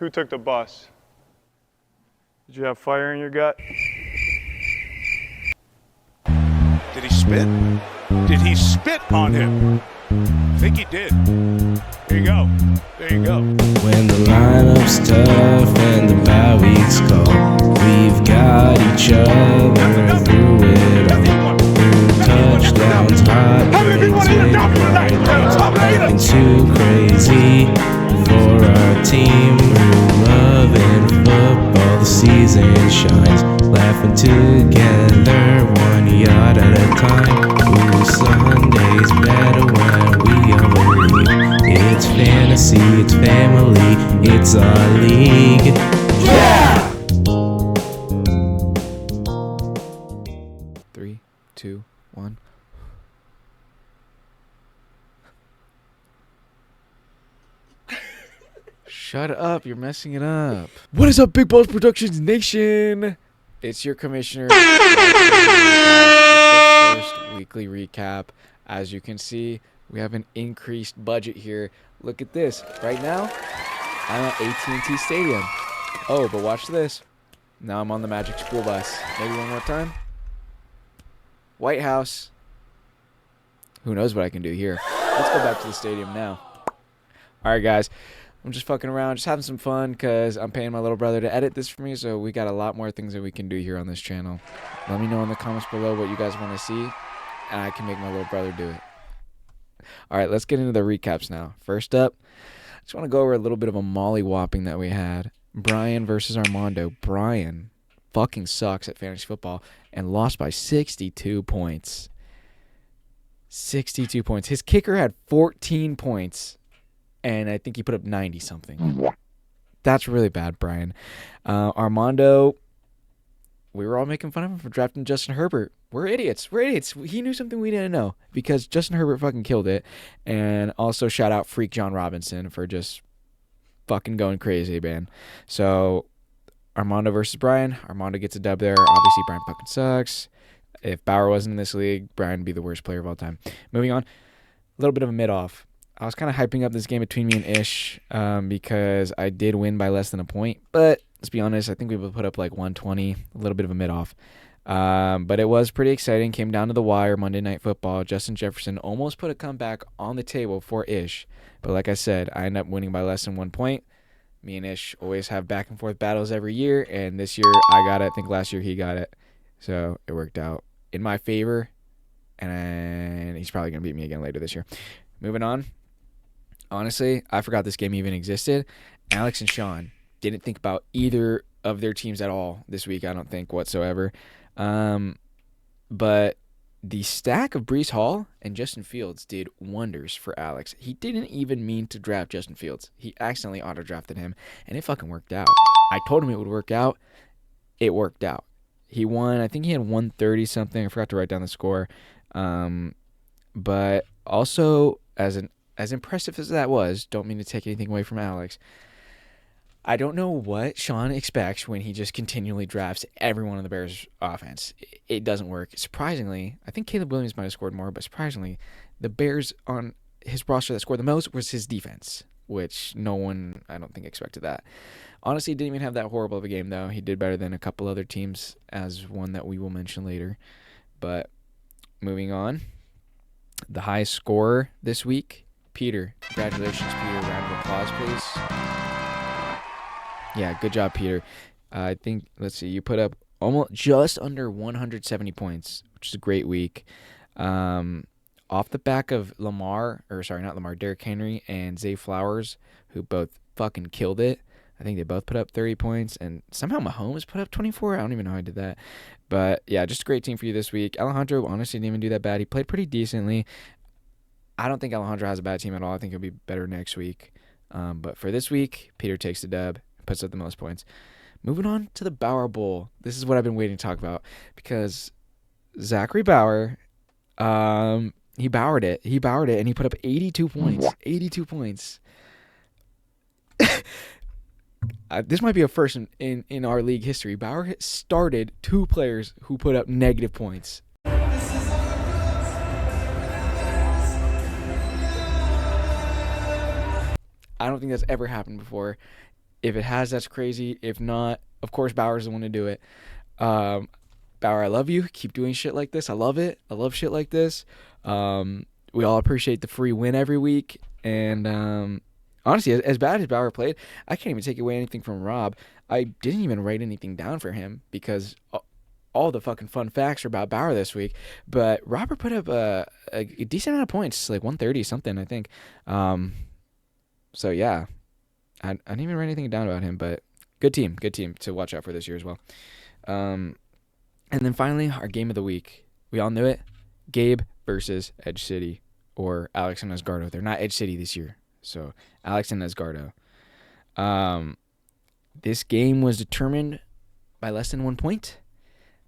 Who took the bus? Did you have fire in your gut? Did he spit? Did he spit on him? I think he did. There you go. There you go. When the lineup's tough and the bye weeks come, we've got each other through it all. Touchdowns, heartbreaks, nothing too crazy for our team. We're loving football, the season shines, laughing together 1 yard at a time. Ooh, Sunday's better when we all believe. It's fantasy, it's family, it's our league. Yeah! 3, 2, 1. Shut up, you're messing it up. What is up, Big Balls Productions Nation? It's your commissioner. It's the first weekly recap. As you can see, we have an increased budget here. Look at this. Right now, I'm at AT&T Stadium. Oh, but watch this. Now I'm on the Magic School Bus. Maybe one more time. White House. Who knows what I can do here. Let's go back to the stadium now. All right, guys. I'm just fucking around, just having some fun because I'm paying my little brother to edit this for me, so we got a lot more things that we can do here on this channel. Let me know in the comments below what you guys want to see, and I can make my little brother do it. All right, let's get into the recaps now. First up, I just want to go over a little bit of a molly-whopping that we had. Brian versus Armando. Brian fucking sucks at fantasy football and lost by 62 points. 62 points. His kicker had 14 points. And I think he put up 90-something. That's really bad, Brian. Armando, we were all making fun of him for drafting Justin Herbert. We're idiots. We're idiots. He knew something we didn't know because Justin Herbert fucking killed it. And also shout out Freak John Robinson for just fucking going crazy, man. So Armando versus Brian. Armando gets a dub there. Obviously, Brian fucking sucks. If Bauer wasn't in this league, Brian would be the worst player of all time. Moving on, a little bit of a mid-off. I was kind of hyping up this game between me and Ish because I did win by less than a point. But let's be honest, I think we would put up like 120, a little bit of a mid-off. But it was pretty exciting. Came down to the wire, Monday Night Football. Justin Jefferson almost put a comeback on the table for Ish. But like I said, I ended up winning by less than 1 point. Me and Ish always have back-and-forth battles every year. And this year, I got it. I think last year he got it. So it worked out in my favor. And he's probably going to beat me again later this year. Moving on. Honestly, I forgot this game even existed. Alex and Sean didn't think about either of their teams at all this week, I don't think, whatsoever. But the stack of Breece Hall and Justin Fields did wonders for Alex. He didn't even mean to draft Justin Fields. He accidentally auto-drafted him, and it fucking worked out. I told him it would work out. It worked out. He won. I think he had 130-something. I forgot to write down the score. But also, as impressive as that was, don't mean to take anything away from Alex, I don't know what Sean expects when he just continually drafts everyone in the Bears offense. It doesn't work. Surprisingly, I think Caleb Williams might have scored more, but surprisingly, the Bears on his roster that scored the most was his defense, which no one, I don't think, expected that. Honestly, he didn't even have that horrible of a game, though. He did better than a couple other teams, as one that we will mention later. But moving on, the highest scorer this week, Peter. Congratulations, Peter. Round of applause, please. Yeah, good job, Peter. I think, let's see, you put up almost just under 170 points, which is a great week. Off the back of Derrick Henry and Zay Flowers, who both fucking killed it. I think they both put up 30 points, and somehow Mahomes put up 24. I don't even know how I did that. But, yeah, just a great team for you this week. Alejandro honestly didn't even do that bad. He played pretty decently. I don't think Alejandro has a bad team at all. I think he'll be better next week. But for this week, Peter takes the dub, puts up the most points. Moving on to the Bauer Bowl. This is what I've been waiting to talk about because Zachary Bauer, he Bowered it. He Bowered it, and he put up 82 points. 82 points. This might be a first in our league history. Bauer started 2 players who put up negative points. I don't think that's ever happened before. If it has, that's crazy. If not, of course, Bauer's the one to do it. Bauer, I love you. Keep doing shit like this. I love it. I love shit like this. We all appreciate the free win every week. And honestly, as bad as Bauer played, I can't even take away anything from Rob. I didn't even write anything down for him because all the fucking fun facts are about Bauer this week. But Robert put up a decent amount of points, like 130 something, I think. So yeah, I didn't even write anything down about him, but good team to watch out for this year as well. And then finally, our game of the week. We all knew it. Gabe versus Edge City, or Alex and Asgardo. They're not Edge City this year, so Alex and Asgardo. This game was determined by less than 1 point,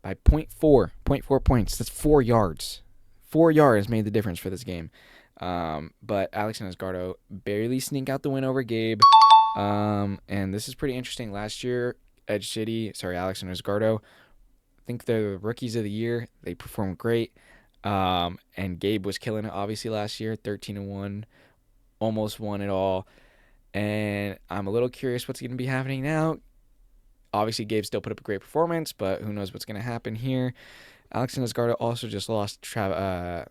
by 0.4 points. That's 4 yards. 4 yards made the difference for this game. But Alex and Asgardo barely sneak out the win over Gabe. And this is pretty interesting. Last year, Alex and Asgardo, I think they're the rookies of the year. They performed great. And Gabe was killing it, obviously, last year. 13-1, almost won it all. And I'm a little curious what's going to be happening now. Obviously, Gabe still put up a great performance, but who knows what's going to happen here. Alex and Asgardo also just lost George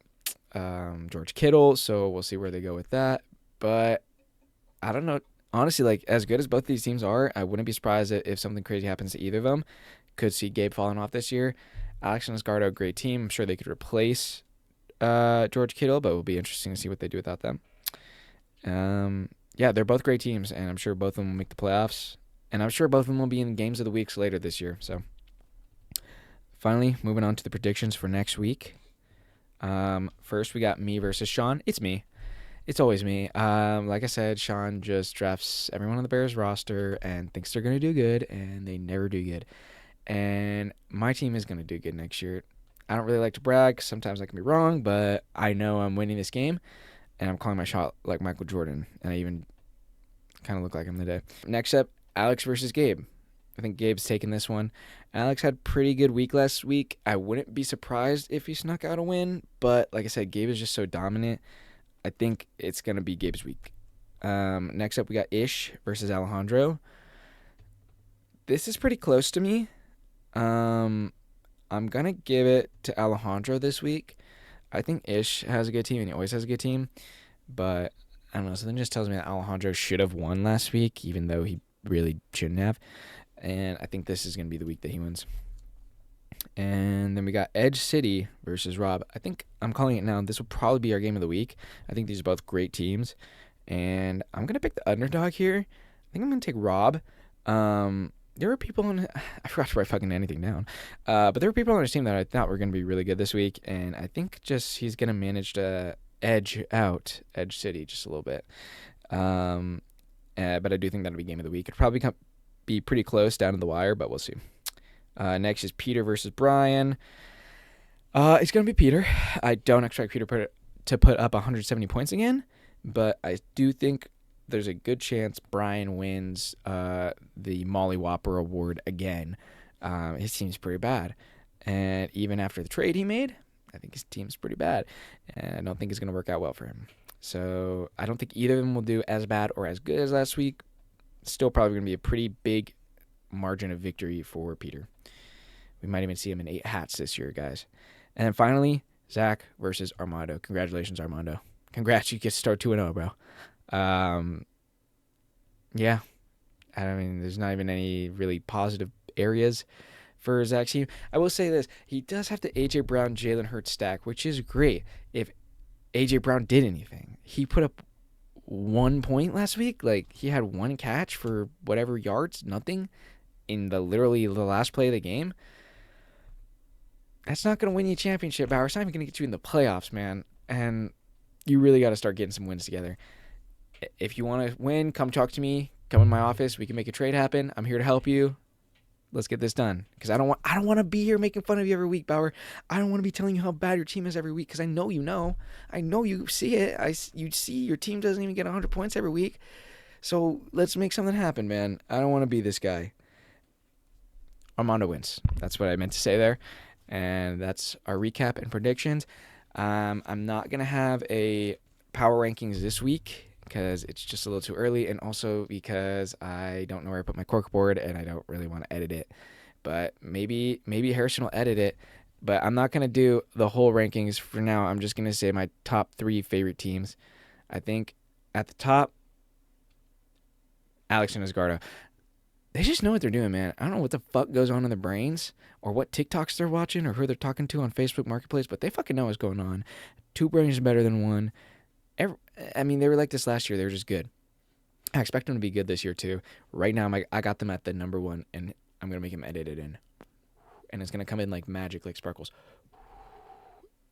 Kittle, so we'll see where they go with that. But I don't know. Honestly, like, as good as both these teams are, I wouldn't be surprised if something crazy happens to either of them. Could see Gabe falling off this year. Alex and Asgardo, a great team. I'm sure they could replace George Kittle, but it will be interesting to see what they do without them. Yeah, they're both great teams, and I'm sure both of them will make the playoffs. And I'm sure both of them will be in games of the weeks later this year. So, finally, moving on to the predictions for next week. First, we got me versus Sean. It's me. It's always me. Like I said, Sean just drafts everyone on the Bears roster and thinks they're going to do good, and they never do good. And my team is going to do good next year. I don't really like to brag. Sometimes I can be wrong, but I know I'm winning this game, and I'm calling my shot like Michael Jordan, and I even kind of look like him today. Next up, Alex versus Gabe. I think Gabe's taking this one. Alex had a pretty good week last week. I wouldn't be surprised if he snuck out a win, but like I said, Gabe is just so dominant. I think it's going to be Gabe's week. Next up, we got Ish versus Alejandro. This is pretty close to me. I'm going to give it to Alejandro this week. I think Ish has a good team, and he always has a good team. But, I don't know, something just tells me that Alejandro should have won last week, even though he really shouldn't have. And I think this is going to be the week that he wins. And then we got Edge City versus Rob. I think I'm calling it now. This will probably be our game of the week. I think these are both great teams. And I'm going to pick the underdog here. I think I'm going to take Rob. There were people on... I forgot to write fucking anything down. But there were people on his team that I thought were going to be really good this week. And I think just he's going to manage to edge out Edge City just a little bit. But I do think that'll be game of the week. It'll probably be pretty close down to the wire, but we'll see. Next is Peter versus Brian. It's going to be Peter. I don't expect Peter to put up 170 points again, but I do think there's a good chance Brian wins the Molly Whopper Award again. His team's pretty bad. And even after the trade he made, I think his team's pretty bad. And I don't think it's going to work out well for him. So I don't think either of them will do as bad or as good as last week. Still probably going to be a pretty big margin of victory for Peter. We might even see him in 8 hats this year, guys. And then finally, Zach versus Armando. Congratulations, Armando. Congrats, you get to start 2-0, bro. Yeah. I mean, there's not even any really positive areas for Zach's team. I will say this. He does have the A.J. Brown, Jalen Hurts stack, which is great. If A.J. Brown did anything, he put up 1 point last week. Like, he had 1 catch for whatever yards, nothing, in literally the last play of the game. That's not going to win you a championship, Bauer. It's not even going to get you in the playoffs, man. And you really got to start getting some wins together. If you want to win, come talk to me. Come in my office. We can make a trade happen. I'm here to help you. Let's get this done. Because I don't want to be here making fun of you every week, Bauer. I don't want to be telling you how bad your team is every week, because I know you know. I know you see it. You see your team doesn't even get 100 points every week. So let's make something happen, man. I don't want to be this guy. Armando wins. That's what I meant to say there. And that's our recap and predictions. I'm not going to have a power rankings this week. because it's just a little too early, and also because I don't know where I put my corkboard and I don't really want to edit it. But maybe Harrison will edit it. But I'm not gonna do the whole rankings for now. I'm just gonna say my top 3 favorite teams. I think at the top, Alex and Asgardo. They just know what they're doing, man. I don't know what the fuck goes on in their brains or what TikToks they're watching or who they're talking to on Facebook Marketplace, but they fucking know what's going on. 2 brains is better than 1. I mean, they were like this last year. They were just good. I expect them to be good this year, too. Right now, I got them at the number 1, and I'm going to make them edit it in. And it's going to come in like magic, like sparkles.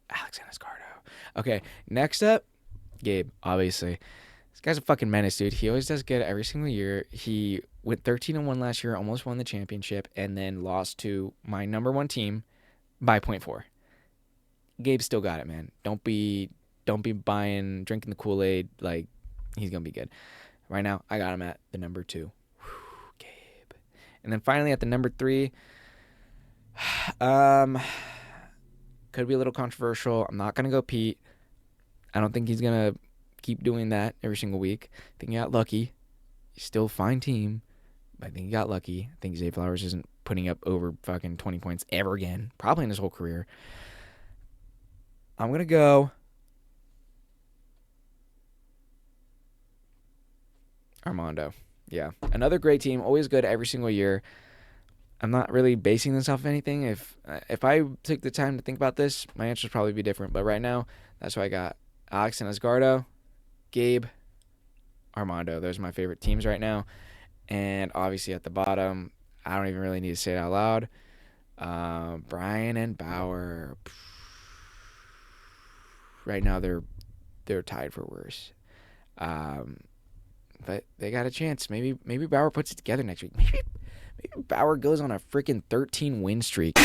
Alex and Asgardo. Okay, next up, Gabe, obviously. This guy's a fucking menace, dude. He always does good every single year. He went 13-1 last year, almost won the championship, and then lost to my number 1 team by 0.4. Gabe still got it, man. Don't be drinking the Kool-Aid. Like, he's gonna be good. Right now, I got him at the number 2. Whew, Gabe. And then finally at the number 3, could be a little controversial. I'm not gonna go Pete. I don't think he's gonna keep doing that every single week. I think he got lucky. He's still a fine team, but I think he got lucky. I think Zay Flowers isn't putting up over fucking 20 points ever again, probably in his whole career. I'm going to go Armando. Yeah, another great team, always good every single year. I'm not really basing this off of anything. If I took the time to think about this, my answer would probably be different. But right now, that's what I got. Alex and Asgardo, Gabe, Armando. Those are my favorite teams right now. And obviously at the bottom, I don't even really need to say it out loud. Brian and Bauer. Right now they're tied for worse. But they got a chance. Maybe Bauer puts it together next week. Maybe Bauer goes on a freaking 13-win streak.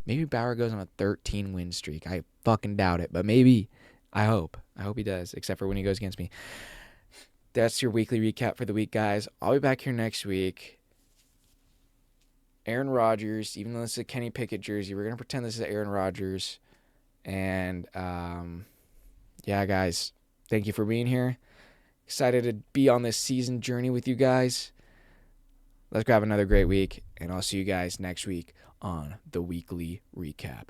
Maybe Bauer goes on a 13-win streak. I fucking doubt it, but maybe. I hope he does, except for when he goes against me. That's your weekly recap for the week, guys. I'll be back here next week. Aaron Rodgers, even though this is a Kenny Pickett jersey, we're going to pretend this is Aaron Rodgers. And, yeah, guys, thank you for being here. Excited to be on this season journey with you guys. Let's go have another great week, and I'll see you guys next week on the weekly recap.